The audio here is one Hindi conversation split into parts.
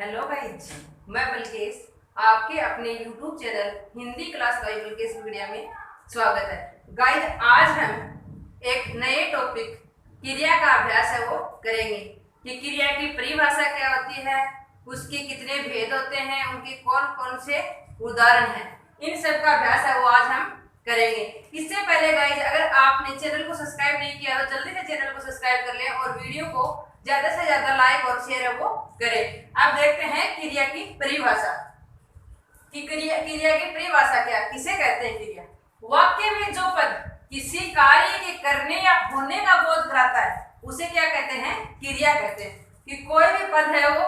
हेलो गाइज, मैं बल्केश आपके अपने YouTube channel Hindi class by Balkesh media में स्वागत है। गाइज, आज हम एक नए टॉपिक क्रिया का अभ्यास है वो करेंगे कि क्रिया की परिभाषा क्या होती है, उसके कितने भेद होते हैं, उनके कौन कौन से उदाहरण हैं, इन सब का अभ्यास है वो आज हम करेंगे। इससे पहले गाइज, अगर आपने चैनल को सब्सक्राइब नहीं किया तो जल्दी से चैनल को सब्सक्राइब कर लें और वीडियो को ज्यादा से ज्यादा लाइक और शेयर है वो करें। अब देखते हैं क्रिया की परिभाषा कि क्रिया की परिभाषा क्या, किसे कहते हैं क्रिया। वाक्य में जो पद किसी कार्य के करने या होने का बोध कराता है उसे क्या कहते हैं, क्रिया कहते हैं। कि कोई भी पद है वो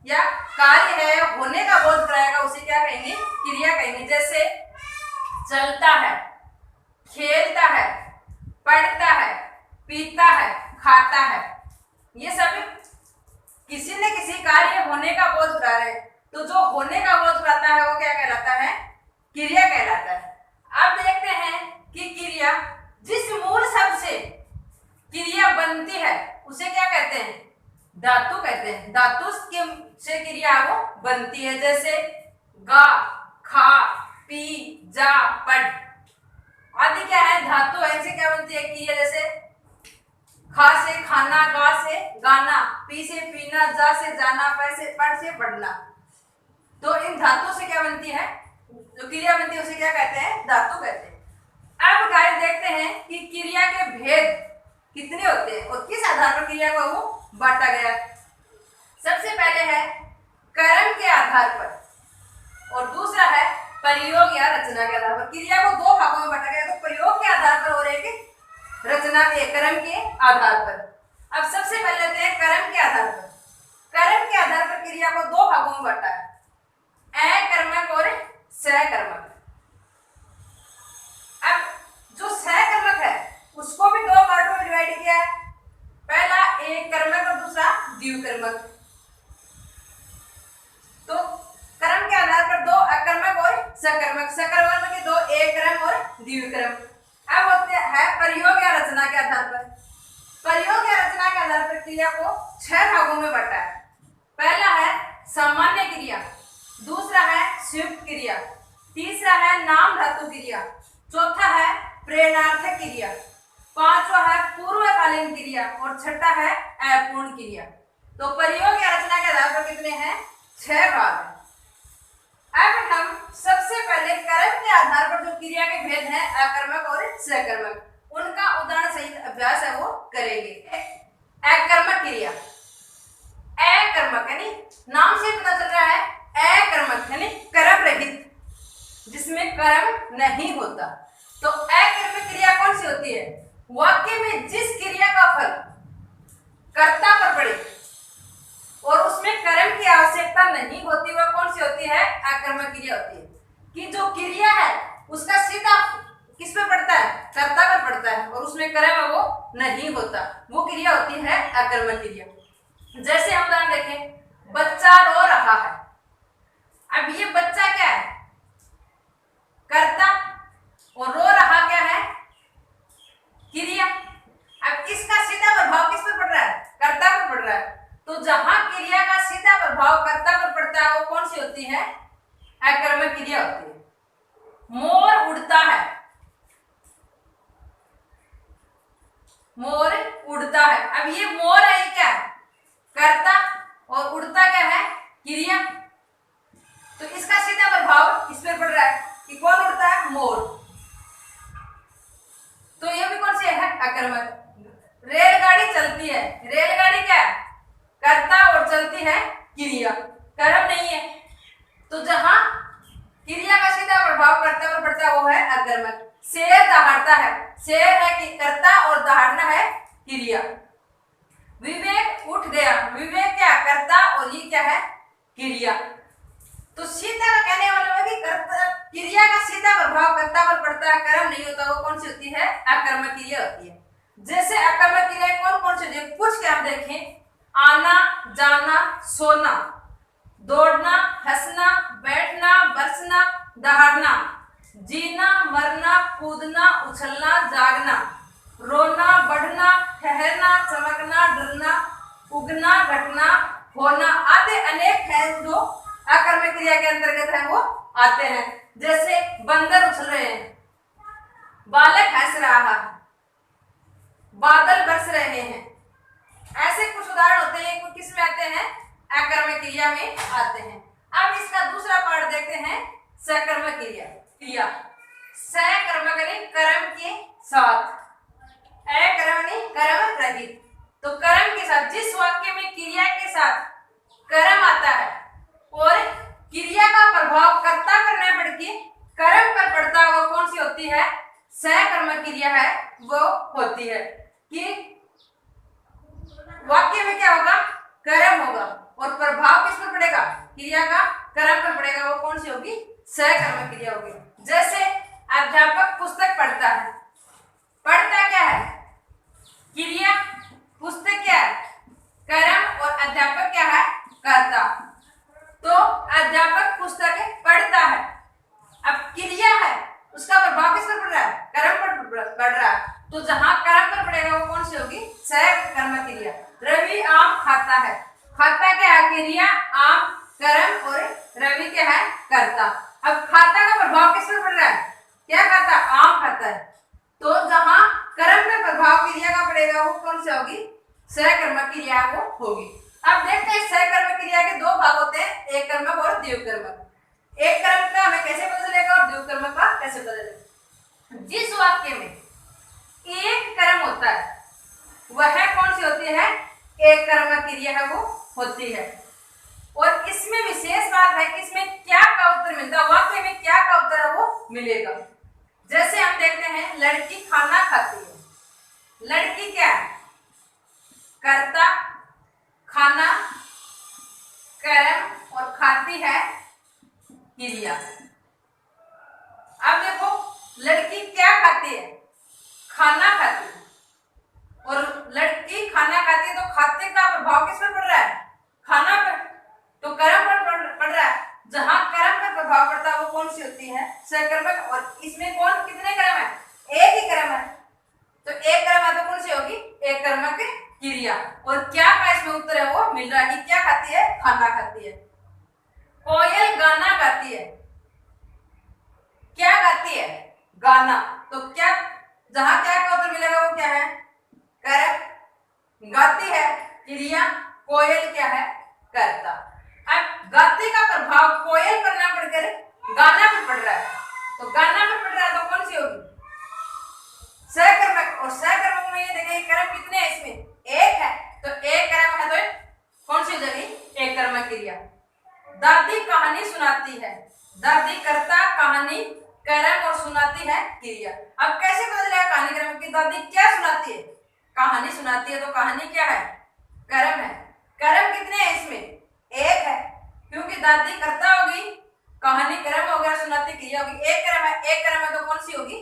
या कार्य है होने का बोध कराएगा उसे क्या कहेंगे, क्रिया कहेंगे। जैसे चलता है, खेलता है, पढ़ता है, पीता है, खाता है, ये सब किसी न किसी कार्य होने का बोध करा रहे हैं। तो जो होने का बोध कराता है वो क्या कहलाता है, क्रिया कहलाता है। अब देखते हैं कि क्रिया जिस मूल शब्द से क्रिया बनती है उसे क्या कहते हैं, धातु कहते हैं। धातु के से क्रिया वो बनती है। जैसे गा, खा, पी, जा, पढ़ आदि क्या है, धातु है, इनसे क्या बनती है क्रिया। जैसे खा से खाना, गा से गाना, पी से पीना, जा से जाना, पढ़ से पढ़ना। तो इन धातु से क्या बनती है, जो क्रिया बनती है उसे क्या कहते हैं, धातु कहते हैं। अब गाइस देखते हैं कि क्रिया के भेद कितने होते हैं और किस आधार पर क्रिया को वो बांटा गया। सबसे पहले है कर्म के आधार पर और दूसरा है प्रयोग या रचना के आधार पर। क्रिया को दो भागों में बांटा गया, तो प्रयोग के आधार पर और एक रचना के कर्म के आधार पर। अब सबसे पहले लेते हैं कर्म के आधार पर। कर्म के आधार पर क्रिया को दो भागों में बांटा है, अकर्मक और सकर्मक। अब जो सकर्मक है उसको भी दो पार्टों में डिवाइड किया है, पहला एक कर्मक और दूसरा द्विकर्मक। तो कर्म के आधार पर दो अकर्मक और सकर्मक, सकर्मक के दो एक कर्म और द्विकर्म। अब होते हैं प्रयोग या रचना के आधार पर। प्रयोग या रचना के आधार पर क्रिया को 6 भागों में बांटा है। पहला है सामान्य क्रिया, दूसरा है संयुक्त क्रिया, तीसरा है नाम धातु क्रिया, चौथा है प्रेरणार्थक क्रिया, पांचवा है पूर्वकालीन क्रिया और छठा है अपूर्ण क्रिया। तो प्रयोग या रचना के आधार पर कितने हैं, 6 भाग हैं। अब हम सबसे पहले कर्म के आधार पर जो क्रिया के भेद हैं अकर्मक और सकर्मक, उनका उदाहरण सहित अभ्यास है वो करेंगे। अकर्मक क्रिया, अकर्मक यानी नाम से पता चल रहा है अकर्मक यानी कर्म रहित, जिसमें कर्म नहीं होता। तो अकर्मक क्रिया कौन सी होती है, वाक्य में जिस क्रिया का फल कर्ता पर पड़े और उसमें कर्म की आवश्यकता नहीं होती वह कौन सी होती है, अकर्मक क्रिया होती है। कि जो क्रिया है उसका सीधा किस पे पड़ता है, कर्ता पर पड़ता है और उसमें कर्म है वो नहीं होता, वो क्रिया होती है अकर्मक क्रिया। जैसे हम उदाहरण देखें, बच्चा रो रहा है। अब ये बच्चा क्या है, कर्ता, और रो रहा क्या है, क्रिया। अब इसका सीधा प्रभाव किस पर पड़ रहा है, कर्ता पर पड़ रहा है। तो जहां क्रिया का सीधा प्रभाव कर्ता पर पड़ता है वो कौन सी होती है, अकर्मक क्रिया होती है। मोर उड़ता है, मोर उड़ता है। अब ये मोर है, ये क्या है, कर्ता, और उड़ता क्या है, क्रिया। तो इसका सीधा प्रभाव किस पर पड़ रहा है कि कौन उड़ता है, मोर। तो ये भी कौन सी है, अकर्मक। रेलगाड़ी चलती है, रेलगाड़ी क्या है, कर्ता और चलती है क्रिया, कर्म नहीं है। तो जहां क्रिया का सीधा प्रभाव कर्ता पर पड़ता है वो है अकर्मक। शेर दहाड़ता है, शेर है कि कर्ता और दहाड़ना है क्रिया। विवेक उठ गया, विवेक क्या, कर्ता और ये क्या है, क्रिया। तो सीधा का कहने वाला है कि कर्ता क्रिया का सीधा प्रभाव कर्ता पर पड़ता है, कर्म नहीं होता, वो कौन सी होती है, अकर्मक क्रिया होती है। जैसे अकर्मक क्रिया कौन कौन सी होती है, कुछ क्या हम देखें, आना, जाना, सोना, दौड़ना, हंसना, बैठना, बरसना, दहाड़ना, जीना, मरना, कूदना, उछलना, जागना, रोना, बढ़ना, ठहरना, चमकना, डरना, उगना, घटना, होना आदि अनेक हैं क्रिया के अंतर्गत है वो आते हैं। जैसे बंदर उछल रहे हैं, बालक हंस रहा है, बादल बरस रहे हैं। ऐसे कुछ उदाहरण होते हैं, कुछ किस में आते हैं, अकर्मक क्रिया में आते हैं। अब इसका दूसरा पार्ट देखते हैं, सकर्मक क्रिया। सकर्मक यानी कर्म के साथ, अकर्म यानी कर्म रहित। तो कर्म के साथ, जिस वाक्य में क्रिया के साथ कर्म आता है और क्रिया का प्रभाव कर्ता करने पर के कर्म पर पड़ता है, वो कौन सी होती है, सकर्मक क्रिया है, वो होती है। कि वाक्य में क्या होगा, कर्म होगा और प्रभाव किस पर पड़ेगा, क्रिया का कर्म पर पड़ेगा, वो कौन सी होगी, सकर्मक क्रिया होगी। जैसे अध्यापक पुस्तक पढ़ता है, पढ़ता क्या है, क्रिया, पुस्तक क्या है, कर्म, और अध्यापक क्या है, कर्ता। तो अध्यापक पुस्तक पढ़ता है, अब क्रिया है, उसका प्रभाव किस पर पड़ रहा है, कर्म पर पड़ रहा है। तो जहां कर्म पर पड़ेगा वो कौन सी होगी, सकर्मक क्रिया। रवि आम खाता है, खाता क्या है, क्रिया, आम कर्म, और रवि क्या है, कर्ता। अब खाता का प्रभाव किस पर पड़ रहा है, क्या खाता, आम खाता है। तो जहां कर्म पे प्रभाव क्रिया का पड़ेगा वो कौन सी होगी, सकर्मक क्रिया वो होगी। अब देखते हैं सकर्मक क्रिया के दो भाग होते हैं, एक कर्मक और द्विकर्मक। एक कर्म का हमें कैसे पता चलेगा और द्विकर्मक का कैसे पता चलेगा। जिस वाक्य में एक कर्म होता है वह कौन सी होती है, एक कर्मक क्रिया है वो होती है। और इसमें विशेष बात है कि इसमें क्या का उत्तर मिलता है, वाक्य में क्या का उत्तर है वो मिलेगा। जैसे हम देखते हैं, लड़की खाना खाती है, लड़की क्या है, कर्ता, खाना कर्म, और खाती है क्रिया। अब देखो, लड़की क्या खाती है, खाना खाती है, और लड़की खाना खाती है, तो खाते का प्रभाव किस पर पड़ रहा है, खाना पर, तो कर्म पर पड़ रहा है। जहां कर्म पर प्रभाव पड़ता है वो कौन सी होती है, सकर्मक। और इसमें कौन, कितने कर्म है, एक ही कर्म है, तो एक कर्म है तो कौन सी होगी, एक कर्मक क्रिया। और क्या का इसमें उत्तर है वो मिल रहा है कि क्या खाती है, खाना खाती है। कोयल गाना गाती है, क्या गाती है, गाना। तो क्या, जहां क्या का उत्तर मिलेगा वो क्या है, कर्म, गाती है क्रिया, कोयल क्या है, कर्ता। अब गाती का प्रभाव कोयल पर ना पड़कर गाना पर पड़ रहा है, तो गाना पर पड़ रहा है तो कौन सी होगी, सकर्मक। और सकर्मक में ये देखिए कर्म कितने हैं, इसमें एक है, तो एक कर्म है तो कौन सी हो जाएगी, एक कर्मक क्रिया। दादी कहानी सुनाती है, दादी कर्ता, कहानी कर्म, और सुनाती है क्रिया। अब कैसे पता चलेगा कहानी कर्म की, दादी क्या सुनाती है, कहानी सुनाती है, तो कहानी क्या है, कर्म है। कर्म कितने हैं इसमें, एक है, क्योंकि दादी कर्ता होगी, कहानी कर्म हो गया, सुनाती क्रिया होगी। एक कर्म है, एक कर्म है तो कौन सी होगी,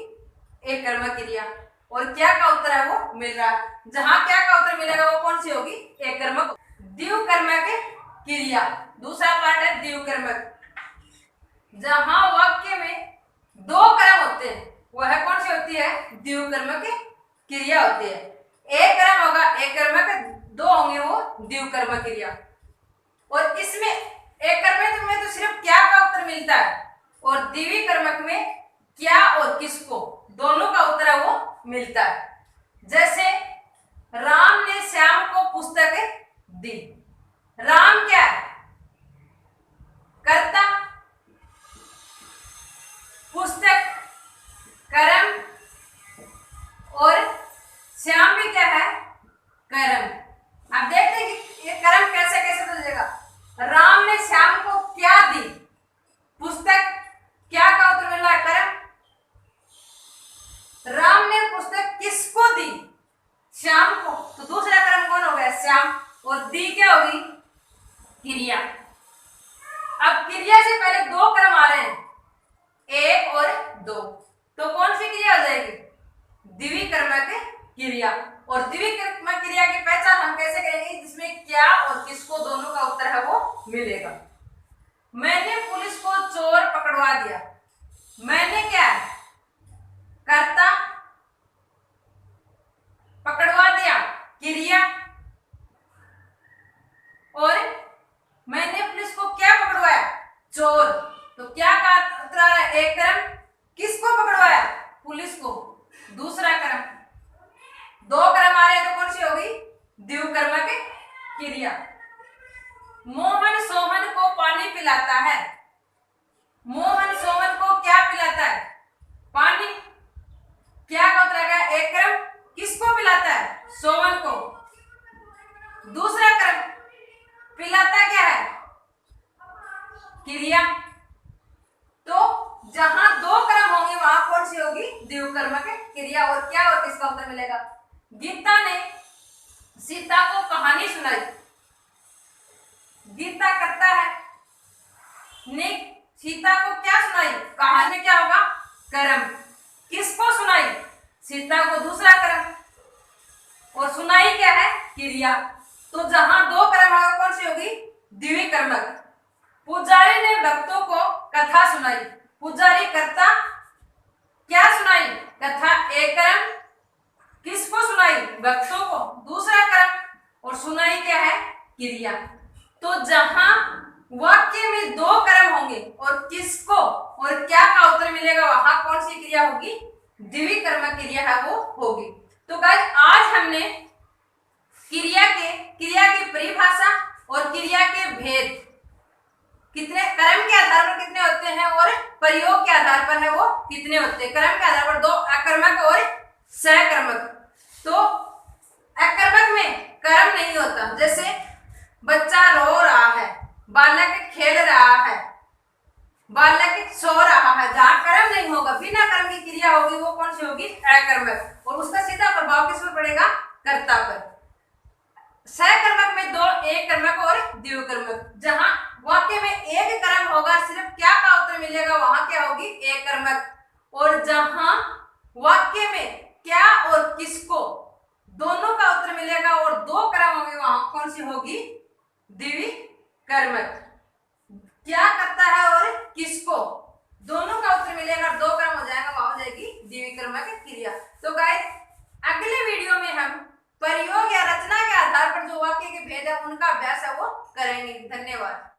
एक कर्मक क्रिया। और क्या का उत्तर है वो मिल रहा है, जहां क्या का उत्तर मिलेगा वो कौन सी होगी, एक कर्मक। द्विकर्मक क्रिया, दूसरा पार्ट है द्विकर्मक। जहां वाक्य में दो कर्म होते हैं वह कौन सी होती है, द्विकर्मक क्रिया होती है। एक कर्म होगा एक कर्मक, दो होंगे वो द्विकर्मक क्रिया। और इसमें एक कर्मक में तो सिर्फ क्या का उत्तर मिलता है, और द्विकर्मक में क्या और किसको, दोनों का उत्तर है वो मिलता है। जैसे राम ने श्याम को पुस्तक दी, राम क्या है, कर्ता, पुस्तक कर्म, और श्याम भी क्या है, कर्म। अब देखते हैं कि ये कर्म कैसे कैसे बदलेगा। राम ने श्याम को क्या दी, पुस्तक, क्या का उत्तर मिल रहा है, कर्म। राम ने पुस्तक किसको दी, श्याम को, तो दूसरा कर्म कौन हो गया, श्याम, और दी क्या होगी, क्रिया। अब क्रिया से पहले दो कर्म आ रहे हैं, एक और दो, तो कौन सी क्रिया हो जाएगी, द्विकर्मक क्रिया। और द्विकर्मक क्रिया की पहचान हम कैसे करेंगे, जिसमें क्या और किसको, दोनों का उत्तर है वो मिलेगा। मैंने पुलिस को चोर पकड़वा दिया, मैंने क्या है, कर्ता, पकड़वा दिया क्रिया, और मैंने पुलिस को क्या पकड़वाया, चोर। तो क्या कहा उत्तर आ रहा है? एक कर्म किसको पकड़वाया? पुलिस को। दूसरा कर्म, दो कर्म आ रहे हैं तो कौन सी होगी? द्विकर्मक क्रिया। मोहन सोहन को पानी पिलाता है। मोहन सोहन को क्या पिलाता है? पानी। क्या का उत्तर आएगा? एक कर्म किसको पिलाता है? सोहन को। दूसरा कर्म पिलाता क्या है? क्रिया। तो जहां दो कर्म होंगे वहां कौन सी होगी? द्विकर्मक क्रिया। और क्या और किसका उत्तर मिलेगा? गीता ने सीता को कहानी सुनाई। गीता करता है ने सीता को क्या सुनाई? कहानी में क्या होगा? कर्म। किसको सुनाई? सीता को। दूसरा कर्म। और सुनाई क्या है? क्रिया। तो जहां दो कर्म होगा कौन सी होगी? द्विकर्मक। पुजारी ने भक्तों को कथा सुनाई। पुजारी करता क्या सुनाई? कथा। एक कर्म किसको सुनाई? भक्तों को। दूसरा कर्म। और सुनाई क्या है? क्रिया। तो जहां वाक्य में दो कर्म होंगे और किसको और क्या का उत्तर मिलेगा वहां कौन सी क्रिया होगी? द्विकर्मक क्रिया है वो होगी। तो गाइस आज हमने क्रिया की परिभाषा और क्रिया के भेद, कितने कर्म के आधार पर कितने होते हैं और प्रयोग के आधार पर है वो कितने होते हैं। कर्म के आधार पर दो, अकर्मक और सकर्मक। तो अकर्मक में कर्म नहीं होता, जैसे बच्चा रो रहा है, बालक खेल रहा है, बालक सो रहा है। जहां कर्म नहीं होगा, बिना कर्म की क्रिया होगी वो कौन सी होगी? अकर्मक। और उसका सीधा प्रभाव किस पर पड़ेगा? कर्ता पर। सकर्मक में दो, एक कर्मक और द्विकर्मक। जहां वाक्य में एक कर्म होगा, सिर्फ क्या का उत्तर मिलेगा वहां क्या होगी? एक कर्मक। और जहां वाक्य में क्या और किसको दोनों का उत्तर मिलेगा और दो कर्म होंगे वहां कौन सी होगी? द्विकर्मक। क्या करता है और किसको दोनों का उत्तर मिलेगा, दो कर्म हो जाएगा, वहां हो जाएगी द्विकर्मक क्रिया। तो गाइस अगले वीडियो में हम प्रयोग या रचना के आधार पर जो वाक्य के भेद है उनका अभ्यास है वो करेंगे। धन्यवाद।